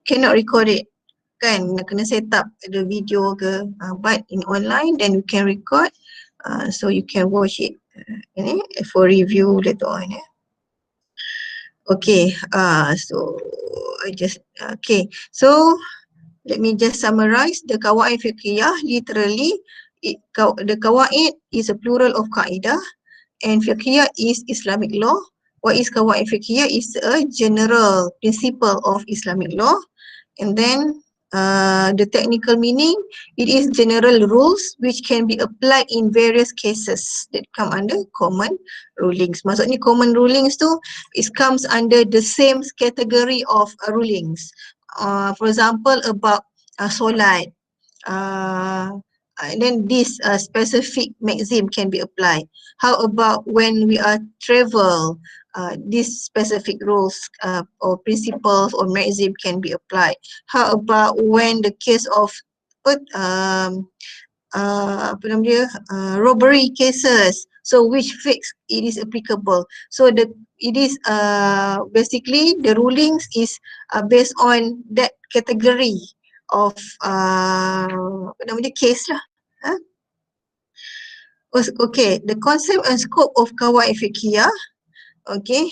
cannot record it. Kan, kena set up the video ke, but in online then you can record, so you can watch it for review later on. Okay, so I just okay, so let me just summarize the Qawaid Fiqhiyah. Literally, the Qawaid is a plural of Qaedah, and Fiqhiyah is Islamic law. What is Qawaid Fiqhiyah? Is a general principle of Islamic law, and then the technical meaning, it is general rules which can be applied in various cases that come under common rulings. Maksudnya common rulings tu, it comes under the same category of rulings. For example, about solat, and then this specific maxim can be applied. How about when we are travel, these specific rules or principles or maxim can be applied. How about when the case of robbery cases, so which fiqh it is applicable. So it is basically the rulings is based on that category of case lah. Okay, the concept and scope of Qawaid Fiqhiyah. Okay,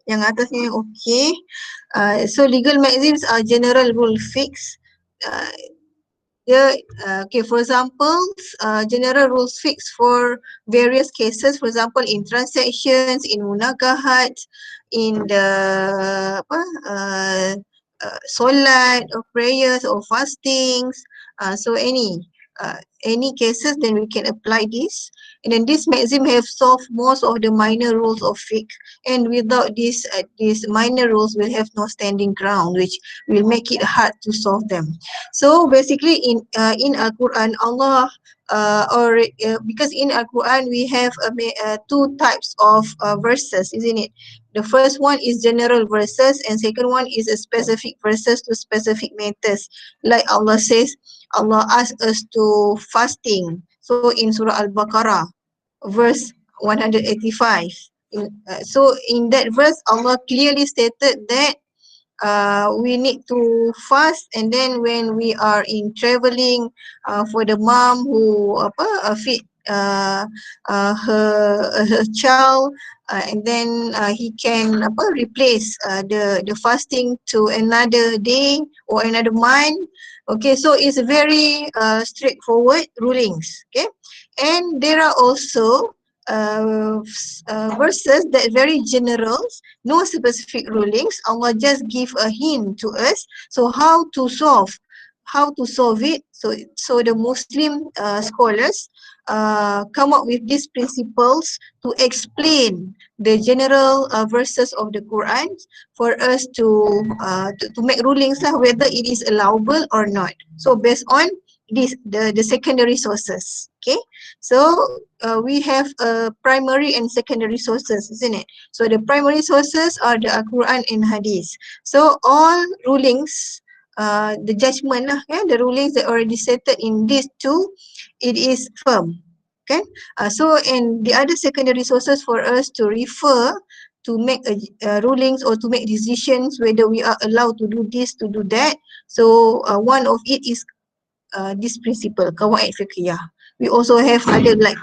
yang atasnya okay. So legal maxims are general rule fixed. Okay, for example, general rules fixed for various cases. For example, in transactions, in munakahat, in the solat or prayers or fastings. So any cases, then we can apply this. And then this maxim have solved most of the minor rules of fiqh, and without this these minor rules will have no standing ground, which will make it hard to solve them. So basically in Al-Quran, Allah because in Al-Quran we have two types of verses, isn't it? The first one is general verses, and second one is a specific verses to specific matters. Like Allah says, Allah asks us to fasting. So in Surah Al-Baqarah, verse 185. So in that verse, Allah clearly stated that we need to fast, and then when we are in traveling, for the mom who feed her child, and then he can replace the fasting to another day or another month. Okay, so it's very straightforward rulings. Okay, and there are also verses that very general, no specific rulings. Allah just give a hint to us. So how to solve it? So the Muslim scholars come up with these principles to explain the general verses of the Quran for us to make rulings lah, whether it is allowable or not. So based on this, the secondary sources. Okay, so we have primary and secondary sources, isn't it? So the primary sources are the Quran and Hadith. So all rulings, the judgment lah, the rulings that already stated in these two, it is firm. Okay, so and the other secondary sources for us to refer to make rulings or to make decisions whether we are allowed to do this, to do that. So one of it is this principle, Qawaid Fiqhiyah. We also have other like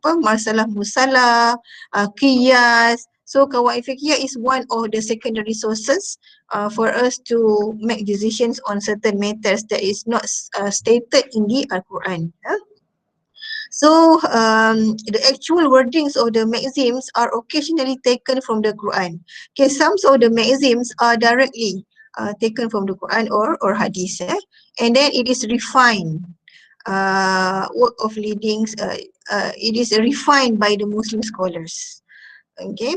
masalah musalah, qiyas. So Qawaid Fiqhiyah is one of the secondary sources for us to make decisions on certain matters that is not stated in the Al-Quran. So the actual wordings of the maxims are occasionally taken from the Quran. Okay, some of the maxims are directly taken from the Quran or Hadith, and then it is refined. Work of leadings, it is refined by the Muslim scholars. Okay,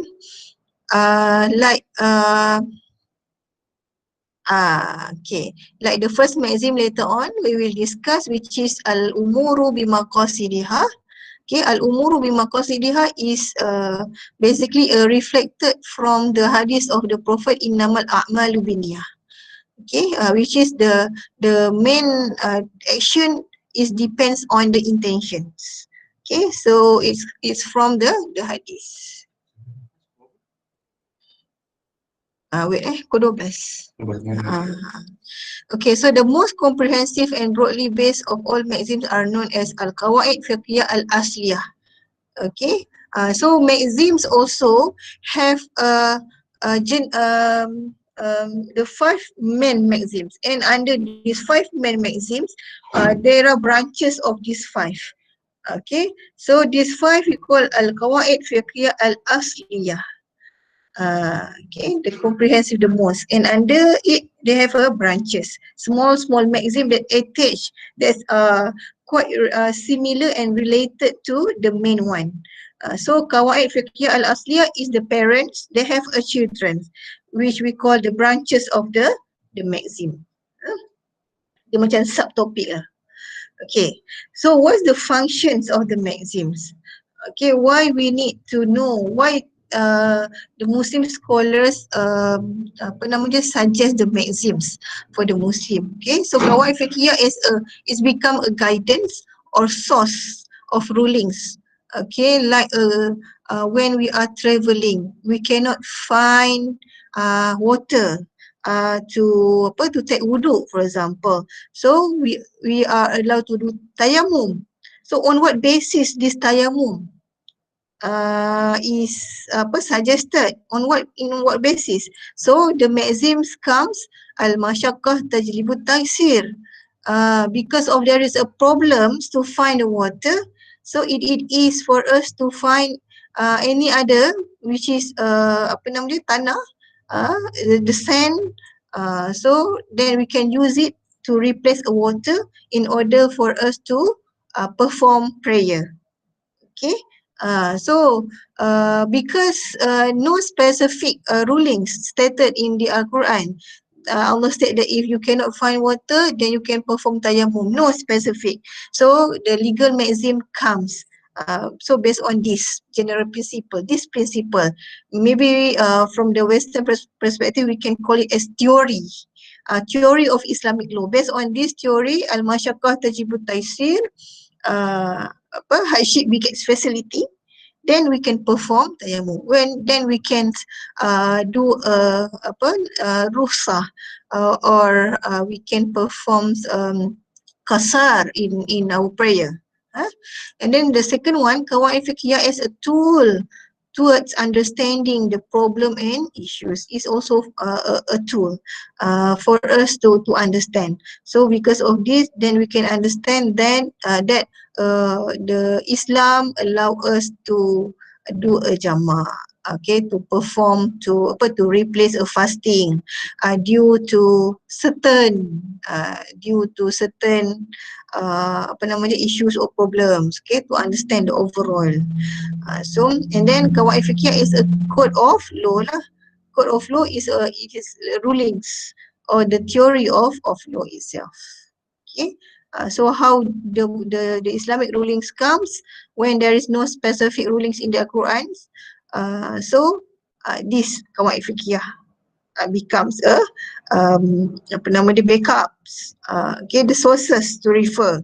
okay, like the first maxim later on we will discuss, which is al-umuru bimaqasidiha. Okay, al-umuru bimaqasidiha is basically reflected from the hadith of the Prophet, innamal a'malu binniyah. Okay, which is the main action is depends on the intentions. Okay, so it's from the hadith. Pukul 12. Okay, so the most comprehensive and broadly based of all maxims are known as Al-Qawaid Fiqhiyah Al-Asliyah. Okay, so maxims also have the 5 main maxims, and under these 5 main maxims, there are branches of these 5. Okay, so these 5 we call Al-Qawaid Fiqhiyah Al-Asliyah. Okay, the comprehensive the most, and under it they have branches, small maxim that attach, that's quite similar and related to the main one. So Qawaid Fiqhiyah Al-Asliyah is the parents, they have a children, which we call the branches of the maxim. Dia macam subtopic lah. Okay, so what's the functions of the maxims? Okay, why we need to know, why the Muslim scholars suggest the maxims for the Muslim. Okay, so Qawaid Fiqhiyah is become a guidance or source of rulings. Okay, like when we are traveling, we cannot find water to take wudu, for example. So we are allowed to do tayammum. So on what basis this tayammum is suggested? In what basis? So the maxims comes al-masyaqqah tajlibut taysir. Because of there is a problem to find the water, so it is for us to find any other, which is tanah, the sand, so then we can use it to replace a water in order for us to perform prayer. Okay, so because no specific rulings stated in the Al-Quran, Allah said that if you cannot find water, then you can perform tayammum. No specific. So the legal maxim comes. So based on this general principle, maybe from the Western perspective, we can call it as theory. Theory of Islamic law. Based on this theory, al-masyaqqah tajibut taysir, hardship begets facility, then we can perform tayammum. Then we can do rukhsah, or we can perform qasar in our prayer. And then the second one, Qawaid Fiqhiyah as a tool towards understanding the problem and issues, is also a tool for us to understand. So because of this, then we can understand then that the Islam allow us to do a jama', okay, to perform, to replace a fasting due to certain issues or problems, okay, to understand the overall. So and then Qawaid Fiqhiyah is a code of law lah. Code of law is rulings or the theory of law itself. Okay, so how the Islamic rulings comes when there is no specific rulings in the Quran. So this Qawaid Fiqhiyah becomes a backups. Okay, the sources to refer.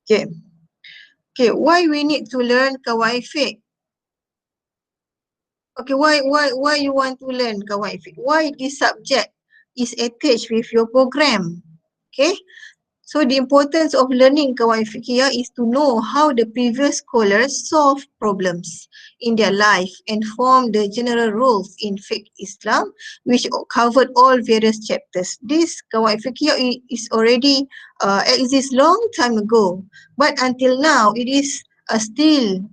Okay. Okay, why we need to learn Qawaid Fiqh? Okay, why you want to learn Qawaid Fiqh? Why this subject is attached with your program? Okay, so the importance of learning Qawaid Fiqhiyah is to know how the previous scholars solve problems in their life and form the general rules in Fiqh Islam, which covered all various chapters. This Qawaid Fiqhiyah is already exists long time ago, but until now it is still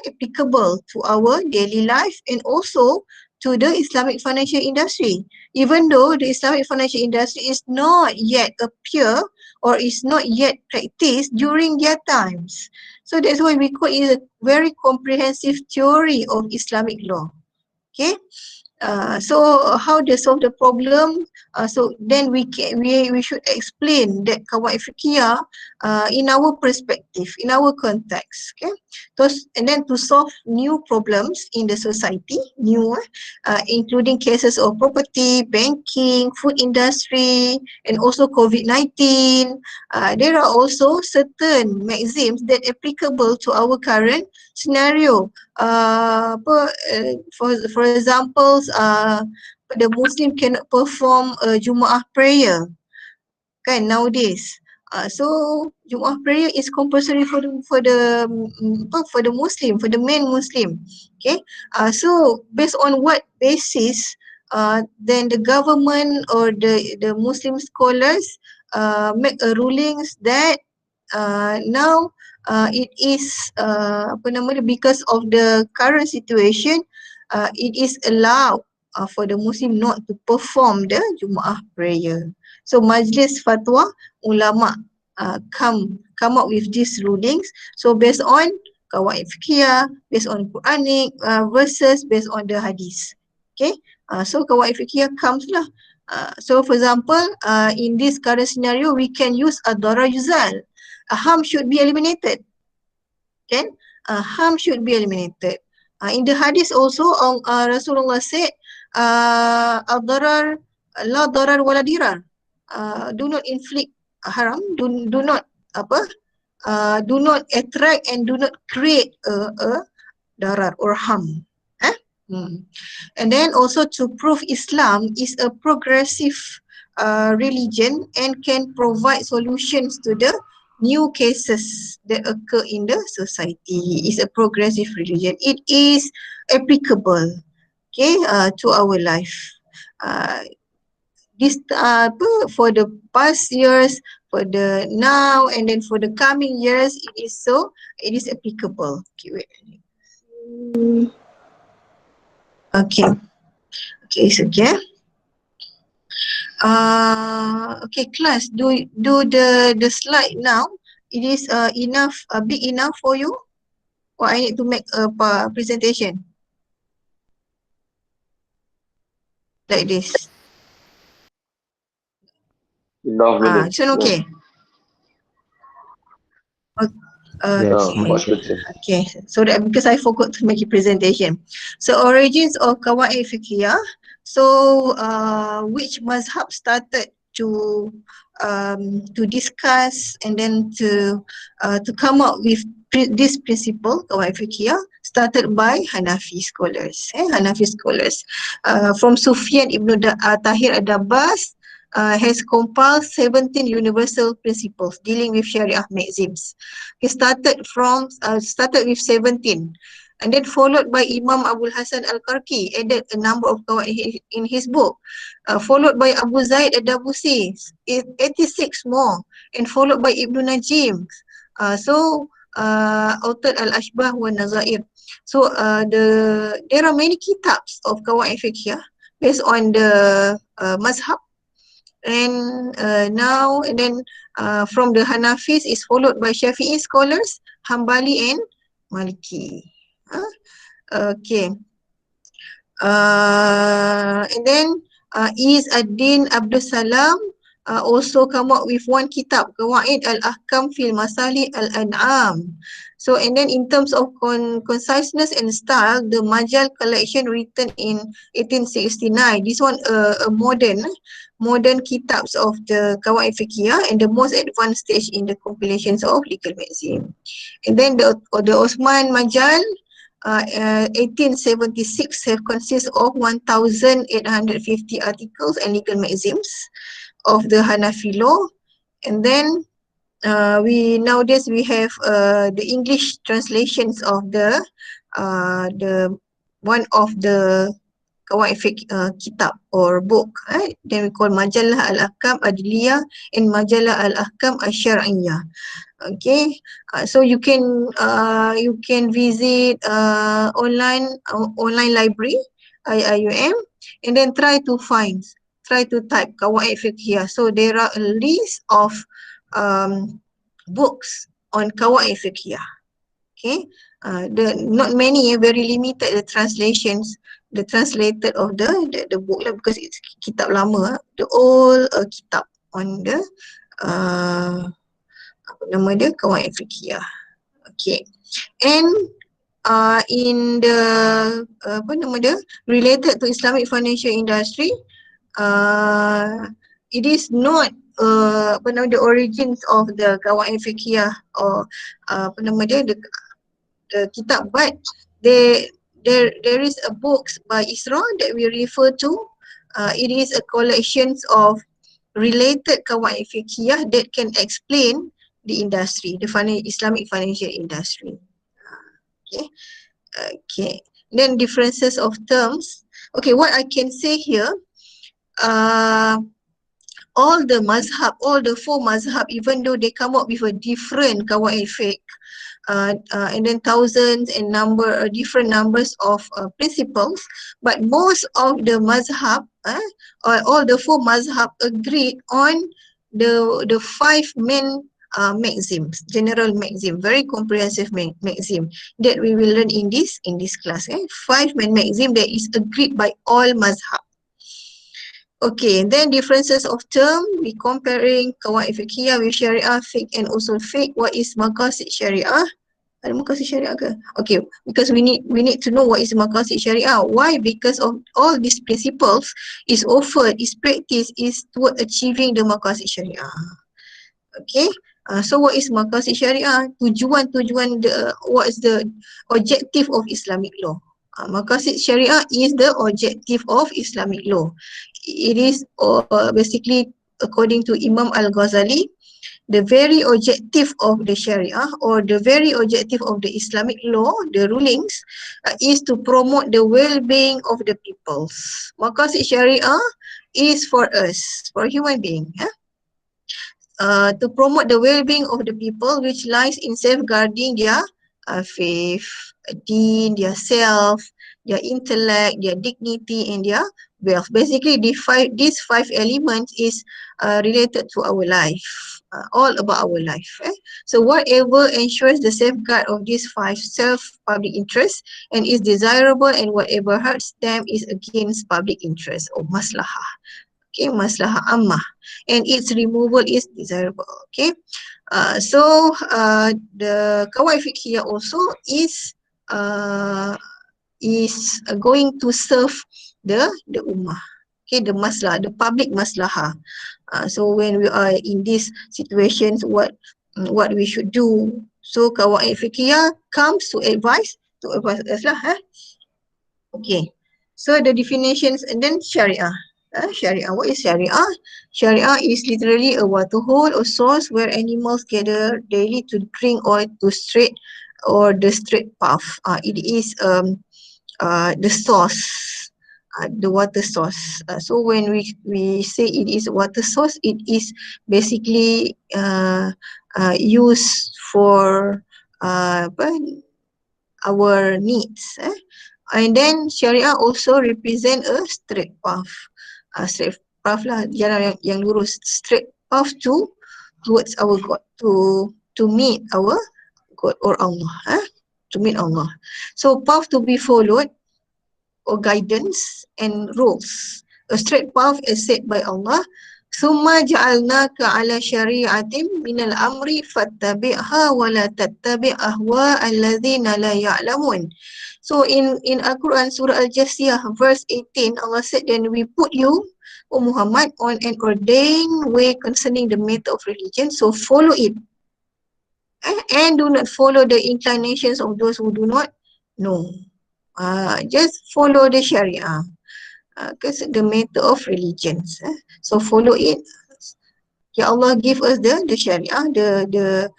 applicable to our daily life and also to the Islamic financial industry, even though the Islamic financial industry is not yet appear or is not yet practiced during their times. So that's why we call it a very comprehensive theory of Islamic law. Okay. So how they solve the problem? So then we should explain that Qawaid Fiqhiyah in our perspective, in our context. Okay, and then to solve new problems in the society, including cases of property, banking, food industry, and also COVID-19. There are also certain maxims that applicable to our current scenario. For examples, the Muslim cannot perform a Jumaah prayer kan nowadays. So Jumaah prayer is compulsory for the Muslim, for the main Muslim. Okay. So based on what basis then the government or the Muslim scholars make a rulings that now it is because of the current situation it is allowed for the Muslim not to perform the Jumaah prayer. So Majlis Fatwa Ulama come up with these rulings. So based on Qawaid Fiqhiyah, based on Quranic verses, based on the Hadith. Okay, so Qawaid Fiqhiyah comes lah. So for example, in this current scenario, we can use ad-darar yuzal. Harm should be eliminated. Kan? Harm should be eliminated. In the hadith also, Rasulullah said, al-darar, la darar wala dirar. Do not inflict haram, do not do not attract and do not create a darar or harm. And then also to prove Islam is a progressive religion and can provide solutions to the new cases that occur in the society. It's a progressive religion. It is applicable, okay, to our life. This for the past years, for the now, and then for the coming years, it is applicable. Okay, wait. Okay. Okay, so okay. Okay, class, do the slide now. It is enough, big enough for you, or I need to make a presentation like this. This one okay. Much better. Okay, so that because I forgot to make a presentation. So origins of Qawaid Fiqhiyah. So which mazhab started to discuss and then to come up with this principle Qawaid Fiqhiyah started by Hanafi scholars. Hanafi scholars from Sufyan ibn Tahir ad-Dabbas. Has compiled 17 universal principles dealing with Sharia maxims. He started with 17 and then followed by Imam Abu Hasan al-Karki, added a number of qawaid in his book, followed by Abu Zaid al-Dabusi, 86 more, and followed by Ibn Najim. Autad al-Ashbah wa Nazair. So there are many kitabs of qawaid fiqhiyah based on the mazhab. And now and then from the Hanafis is followed by Shafi'i scholars, Hanbali and Maliki. Okay. And then Is ad-Din Abdul Salam also come up with one kitab, Qawaid al-Ahkam fil Masali al-An'am. So and then in terms of conciseness and style, the Majal collection written in 1869, this one a modern kitabs of the Qawaid Fiqhiyah and the most advanced stage in the compilations of legal maxim. And then the Osman Majal 1876 have consist of 1,850 articles and legal maxims of the Hanafi law. And then nowadays we have the English translations of the one of the Qawaid Fiqh kitab or book. Then we call Majalah Al-Ahkam Adliyah and Majalah Al-Ahkam Asy-Syar'iyyah. Okay, so you can visit online library IIUM and then try to type Qawaid Fiqhiyah. So there are a list of books on Qawaid Fiqhiyah. Okay, not many, very limited the translations, the translated of the book lah, because it's kitab lama, the old kitab on the apa nama dia, Qawaid Fiqhiyah. Okay, and in the apa nama dia, related to Islamic financial industry, it is not apa nama the origins of the Qawaid Fiqhiyah or apa nama dia, the kitab, but there is a books by Isra that we refer to it is a collection of related qawaid fiqhiyah that can explain the industry, the Islamic financial industry. Okay. Okay. Then differences of terms. Okay, what I can say here, all the mazhab, all the four mazhab, even though they come up with a different qawaid fiqh, and then thousands and different numbers of principles, but most of the mazhab, or all the four mazhab agreed on the five main maxims, general maxim, very comprehensive maxim that we will learn in this class. Five main maxim that is agreed by all mazhab. Okay, and then differences of term, we comparing qawaid fiqhiyah with syariah fiqh and usul fiqh. What is maqasid syariah? Ada maqasid syariah ke? Okay, because we need to know what is maqasid syariah. Why? Because of all these principles is offered, is practiced, is toward achieving the maqasid syariah. Okay, so what is maqasid syariah? Tujuan, what is the objective of Islamic law? Maqasid syariah is the objective of Islamic law. It is basically, according to Imam Al-Ghazali, the very objective of the Sharia, or the very objective of the Islamic law, the rulings, is to promote the well-being of the peoples. Maqasid Sharia is for us, for human being. To promote the well-being of the people, which lies in safeguarding their faith, deen, their self, their intellect, their dignity, and their wealth. Basically, these five elements is related to our life, all about our life. So whatever ensures the safeguard of these five self-public interests and is desirable, and whatever hurts them is against public interest or maslahah. Okay, maslahah ammah, and its removal is desirable. Okay, so the qawaid fiqhiyah also is going to serve the ummah. Okay, the maslah, the public maslahah. So when we are in these situations, what we should do. So qawaid fiqhiyah comes to advise us lah. Okay, so the definitions, and then syariah. Syariah, what is syariah? Syariah is literally a water hole or source where animals gather daily to drink or to straight or the straight path. It is the source, the water source. So when we say it is a water source, it is basically used for our needs. And then syariah also represent a straight path. Straight path lah, jalan yang lurus, straight path towards our God, to meet our God or Allah, to meet Allah. So path to be followed, or guidance and rules. A straight path is set by Allah. ثُمَّ جَعَلْنَاكَ عَلَى شَرِيعَةٍ مِنَ الْأَمْرِ فَاتَّبِعْهَا وَلَا تَتَّبِعْ أَهْوَاءَ الَّذِينَ لَا يَعْلَمُونَ. So in Al-Quran, Surah Al-Jasiyah, verse 18, Allah said, then we put you, O Muhammad, on an ordained way concerning the matter of religion, so follow it. And do not follow the inclinations of those who do not know. Just follow the Sharia, because the matter of religions. So follow it. Ya Allah give us the Sharia, the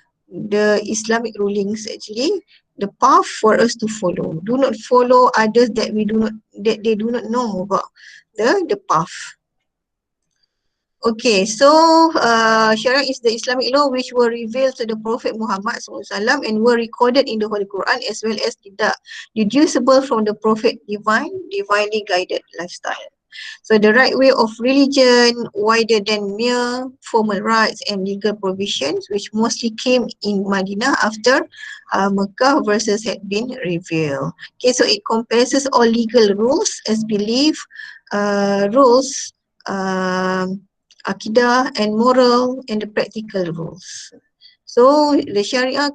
Islamic rulings actually, the path for us to follow. Do not follow others that they do not know about the path. Okay, so Sharia is the Islamic law which were revealed to the Prophet Muhammad SAW and were recorded in the Holy Quran, as well as deducible from the Prophet divinely guided lifestyle. So the right way of religion, wider than mere formal rights and legal provisions, which mostly came in Madinah after Mecca verses had been revealed. Okay, so it comprises all legal rules as belief, rules, akidah and moral, and the practical rules. So the Sharia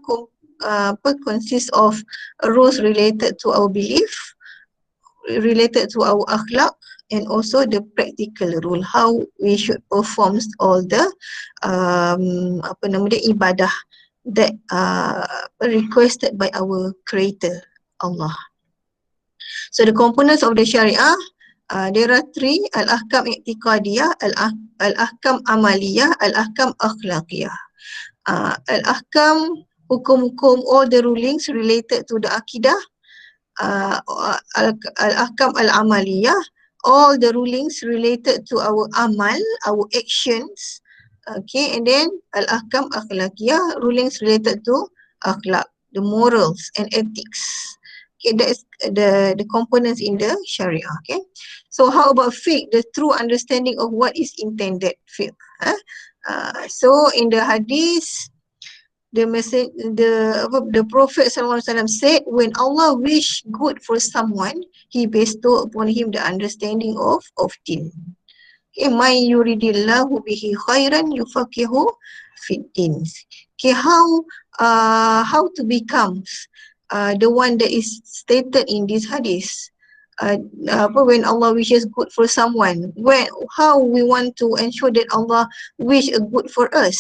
consists of rules related to our belief, related to our akhlak, and also the practical rule, how we should perform all the ibadah that requested by our Creator, Allah. So the components of the Sharia There are three, al-ahkam i'tiqadiyah, al-ahkam amaliyah, al-ahkam akhlaqiyah. Al-ahkam, hukum-hukum, all the rulings related to the akidah. Al-ahkam al-amaliyah, all the rulings related to our amal, our actions. Okay, and then al-ahkam akhlaqiyah, rulings related to akhlaq, the morals and ethics. Okay, that is the components in the Sharia. Okay, so how about fiqh, the true understanding of what is intended? Fiqh. So in the hadith, the message, the Prophet SAW said, when Allah wish good for someone, He bestow upon him the understanding of deen. Okay, may yuridillahu bihi khairan yufaqihu fid din. Okay, how to become the one that is stated in this hadith. When Allah wishes good for someone, how we want to ensure that Allah wish a good for us.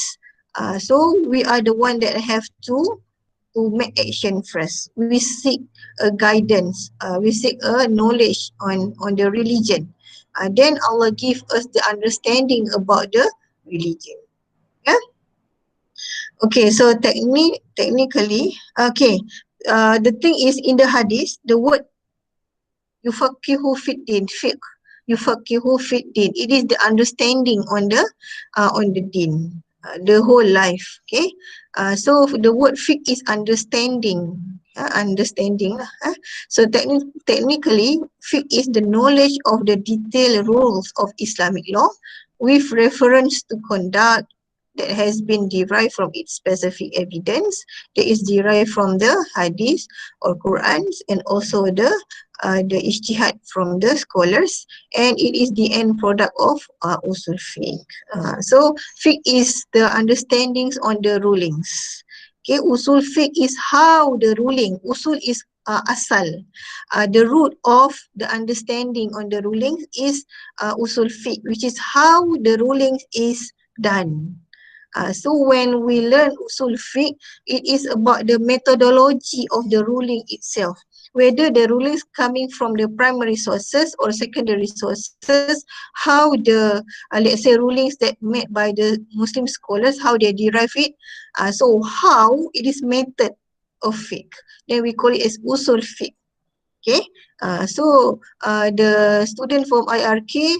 So we are the one that have to make action first. We seek a guidance, we seek a knowledge on the religion. Then Allah give us the understanding about the religion. Yeah. Okay, so technically, okay, the thing is, in the hadith, the word yufaqihu fid din, fiqh, yufaqihu fid din, it is the understanding on the din, the whole life. Okay, so the word fiqh is understanding, understanding lah. So technically, fiqh is the knowledge of the detailed rules of Islamic law with reference to conduct that has been derived from its specific evidence, that is derived from the hadith or Qurans, and also the ijtihad from the scholars, and it is the end product of usul fiqh. So fiqh is the understandings on the rulings. Okay, usul fiqh is how the ruling, usul is asal. The root of the understanding on the rulings is usul fiqh, which is how the rulings is done. So when we learn usul fiqh, it is about the methodology of the ruling itself. Whether the rulings coming from the primary sources or secondary sources, how the let's say rulings that made by the Muslim scholars, how they derive it. So how it is method of fiqh. Then we call it as usul fiqh. Okay, so the student from IRK,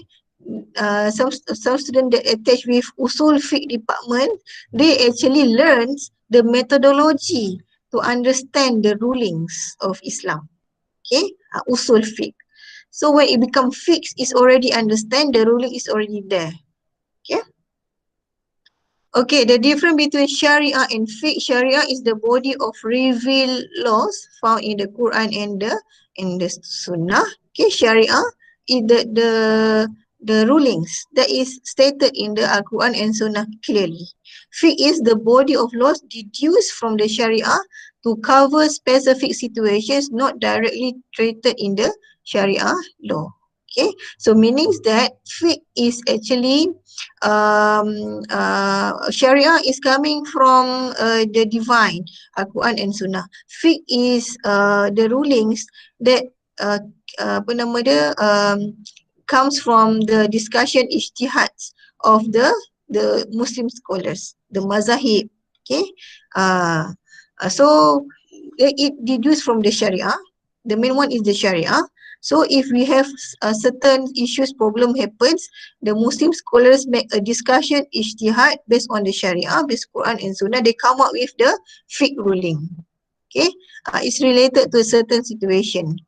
some student that attached with usul fiqh department, they actually learn the methodology to understand the rulings of Islam. Okay, usul fiqh. So when it becomes fixed, it's already understand, the ruling is already there. Okay. Okay, the difference between Sharia and fiqh. Sharia is the body of revealed laws found in the Quran and the Sunnah. Okay, Sharia is the rulings that is stated in the Quran and Sunnah clearly. Fiqh is the body of laws deduced from the Sharia to cover specific situations not directly treated in the Sharia law. Okay, so meanings that fiqh is actually Sharia is coming from the divine, Quran and Sunnah. Fiqh is the rulings that comes from the discussion ijtihads of the Muslim scholars, the mazahib. Okay, so it deduced from the Sharia. The main one is the Sharia. So if we have certain issues, problem happens, the Muslim scholars make a discussion, ijtihad based on the Sharia, based Quran and Sunnah, they come up with the fiqh ruling. Okay, it's related to a certain situation.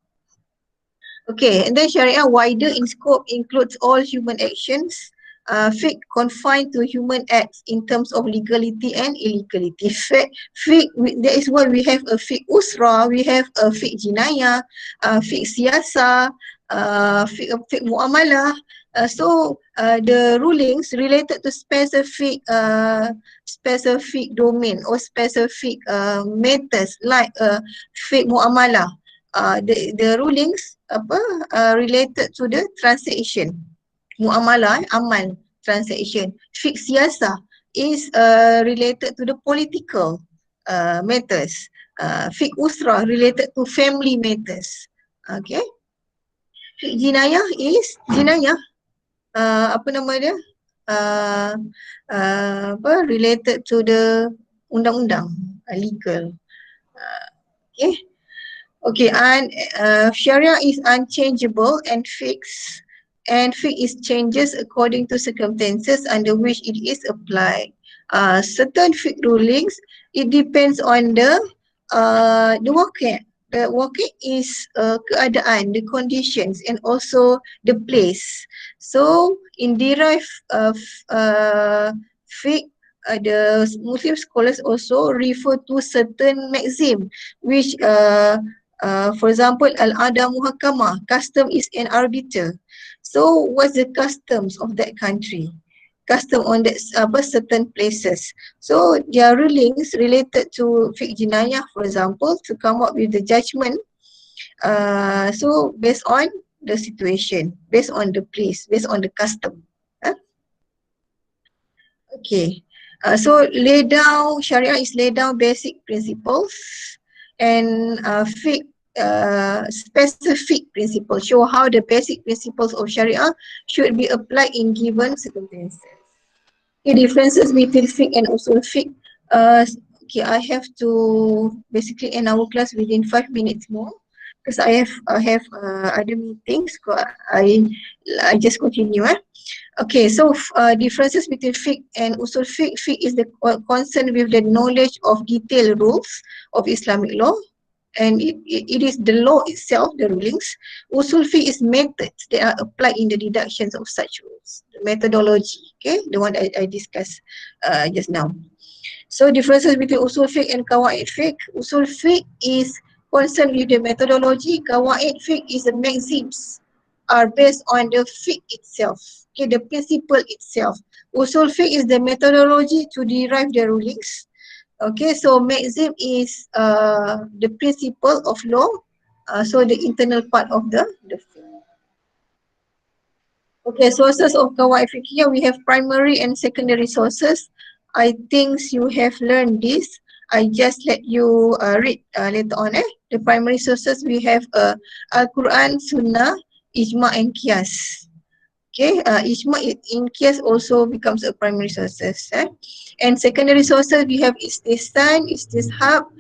Okay, and then Sharia wider in scope, includes all human actions. Fiqh confined to human acts in terms of legality and illegality. Fiqh, that is why we have a fiqh usra, we have a fiqh jinayah, fiqh siyasa, fiqh muamalah. So the rulings related to specific domain or specific matters like fiqh muamalah. The rulings related to the transaction. Muamalah, amal, transaction. Fiqh siyasa is related to the political matters. Fiqh usra related to family matters. Okay. Fiqh jinayah is jinayah. Apa nama dia? Related to the undang-undang, legal. Okay. Okay, and Sharia is unchangeable and fixed, and fiqh is changes according to circumstances under which it is applied. Certain fiqh rulings, it depends on the waqi'. The waqi' is keadaan, the conditions, and also the place. So in derived fiqh, the Muslim scholars also refer to certain maxim which for example, al-ada muhakkamah, custom is an arbiter. So what's the customs of that country? Custom on that certain places. So their rulings related to fiqh jinayah, for example, to come up with the judgment. So based on the situation, based on the place, based on the custom. Okay. So lay down, Sharia is lay down basic principles, and fiqh specific principles show how the basic principles of Sharia should be applied in given circumstances. Okay, differences between fiqh and usul fiqh. Okay, I have to basically end our class within 5 minutes more because I have other meetings. I just continue. Okay, so differences between fiqh and usul fiqh. Fiqh is the concern with the knowledge of detailed rules of Islamic law, and it is the law itself, the rulings. Usul fiqh is methods that are applied in the deductions of such rules, the methodology, okay, the one I discussed just now. So differences between usul fiqh and qawaid fiqh. Usul fiqh is concerned with the methodology. Qawaid fiqh is the maxims are based on the fiqh itself, okay, the principle itself. Usul fiqh is the methodology to derive the rulings. Okay, so maxim is the principle of law, so the internal part of the fiqh. Okay, sources of qawaid fiqhiyah, we have primary and secondary sources. I think you have learned this. I just let you read later on. The primary sources, we have Al-Quran, Sunnah, Ijma' and Qiyas. Okay, Ijma' in Qiyas also becomes a primary sources. And secondary sources, we have Istihsan, Istishab,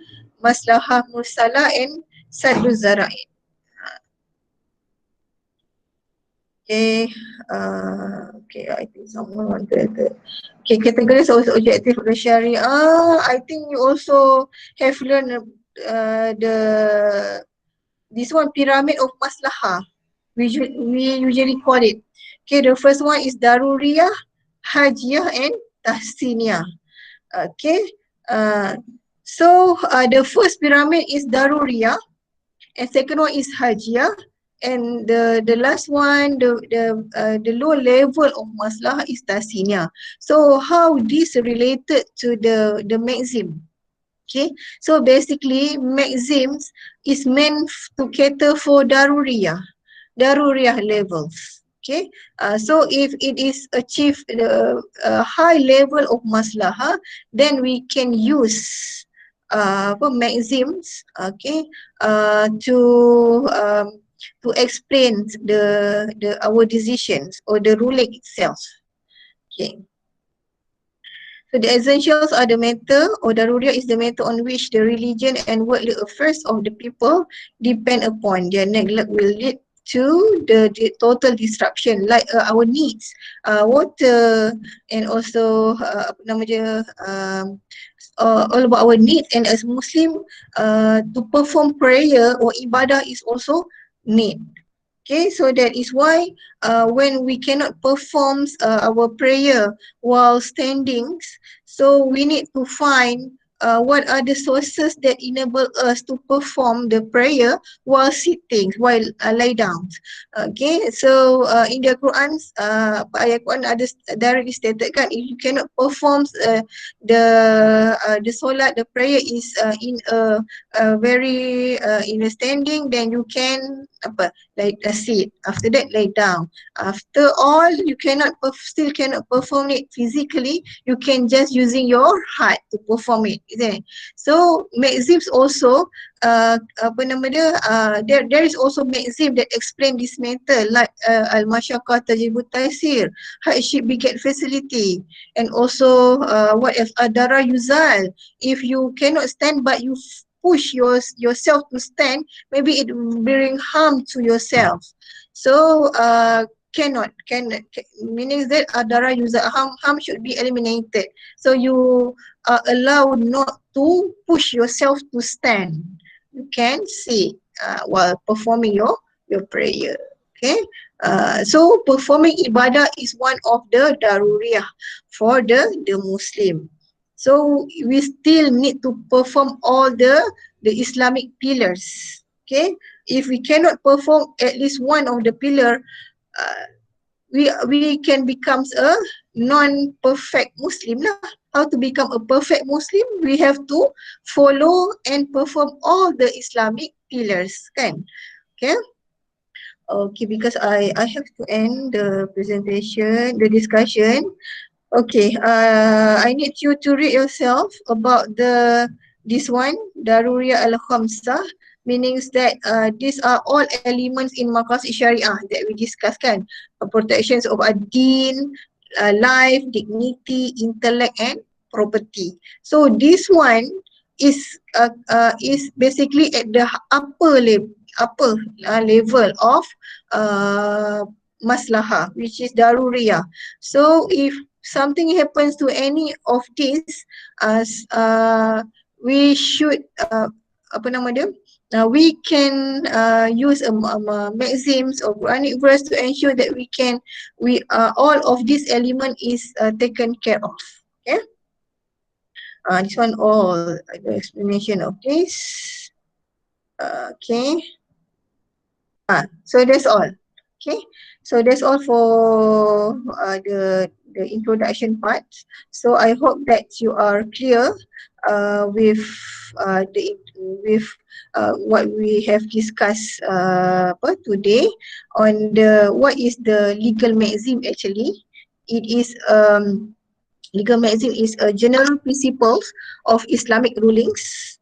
Maslahah Mursala and Sadlu Zara'id. Okay, okay, I think someone wanted to. Okay, categories of objective of the Sharia. I think you also have learned this one, pyramid of maslahah. We usually call it. Okay, the first one is daruriyah, hajiyah and tahsiniyah. Okay, so the first pyramid is daruriyah, and second one is hajiyah, and the last one, the low level of maslahah is tahsiniyah. So how this related to the maxim? Okay, so basically maxims is meant to cater for daruriyah levels. Okay, so if it is achieved the high level of maslahah, then we can use maxims, okay, to explain our decisions or the ruling itself. Okay. So the essentials are the matter, or daruriyah is the matter on which the religion and worldly affairs of the people depend upon. Their neglect will lead to the total disruption, like our needs, water, and also all about our needs. And as Muslim, to perform prayer or ibadah is also need. Okay, so that is why when we cannot perform our prayer while standing, so we need to find what are the sources that enable us to perform the prayer while sitting, while lie down. Okay, so in the Quran, ayat Quran ada directly stated kan, if you cannot perform the solat, the prayer is in a very in a standing, then you can apa, like a sit, after that lay down. After all, you cannot still cannot perform it physically, you can just using your heart to perform it, isn't it? So maxims also apa nama dia, there is also maxim that explain this matter, like al-masyaqqah tajibut taysir, hardship beget facility, and also what if adara yuzal, if you cannot stand but you push yourself to stand, maybe it will bring harm to yourself. So meaning that adara user harm should be eliminated. So you are allowed not to push yourself to stand. You can sit while performing your prayer. Okay. So performing ibadah is one of the daruriyah for the Muslim. So we still need to perform all the Islamic pillars. Okay, if we cannot perform at least one of the pillar, we can become a non-perfect Muslim lah. How to become a perfect Muslim? We have to follow and perform all the Islamic pillars, kan? Okay. Okay, because I have to end the presentation, the discussion. Okay, I need you to read yourself about this one, Daruriyah al-Khamsah, meanings that these are all elements in Maqasid Syariah that we discussed, kan? Protections of ad-din, life, dignity, intellect and property. So this one is basically at the upper level of maslahah, which is daruriyah. So if something happens to any of these, we should apa nama dia? We can use maxims or Quranic verse to ensure that all of this element is taken care of. Okay. This one all the explanation of this. Okay. So that's all. Okay, so that's all for the introduction part. So I hope that you are clear with what we have discussed today on what is the legal maxim. Actually, it is legal maxim is a general principles of Islamic rulings.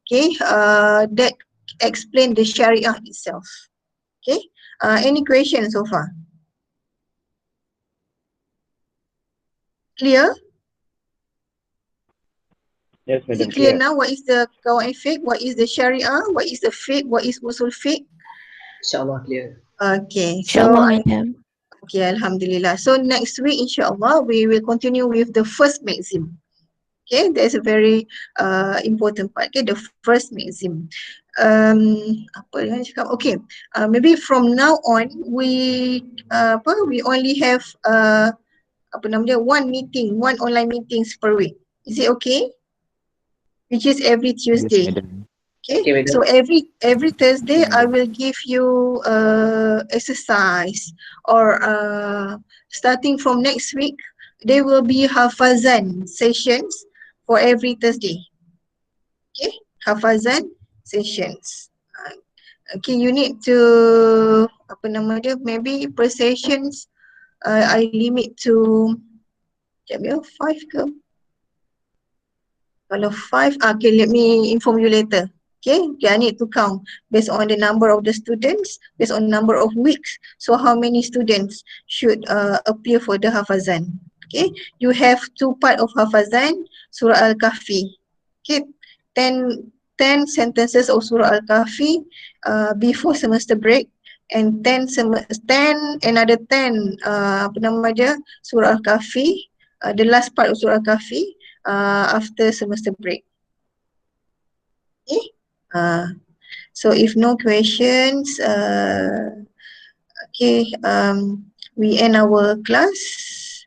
Okay, that explain the Sharia itself. Okay, any questions so far? Clear? Yes, Is madam. it clear now? What is the Qawaid Fiqh? What is the Sharia? What is the Fiqh? What is Usul Fiqh? InsyaAllah clear. Okay, InsyaAllah, madam. Okay, Alhamdulillah. So next week, insyaAllah, we will continue with the first maxim. Okay, that's a very important part. Okay, the first maxim. Apa yang cakap? Okay, maybe from now on, we only have one online meetings per week. Is it okay? Which is every Tuesday. Yes, madam. Okay, Okay, madam. so every Thursday Okay, I madam. will give you exercise, or starting from next week there will be hafazan sessions for every Thursday. Okay, hafazan sessions. Okay, you need to maybe per sessions I limit to 5 ke? Kalau 5, okay, let me inform you later. Okay, I need to count based on the number of the students, based on number of weeks. So how many students should appear for the hafazan? Okay, you have 2 part of hafazan, Surah Al-Kahfi. Okay, 10 sentences of Surah Al-Kahfi before semester break, and 10 another 10 Surah Al-Kahfi, the last part of Surah Al-Kahfi after semester break. Okay. So if no questions, okay, we end our class.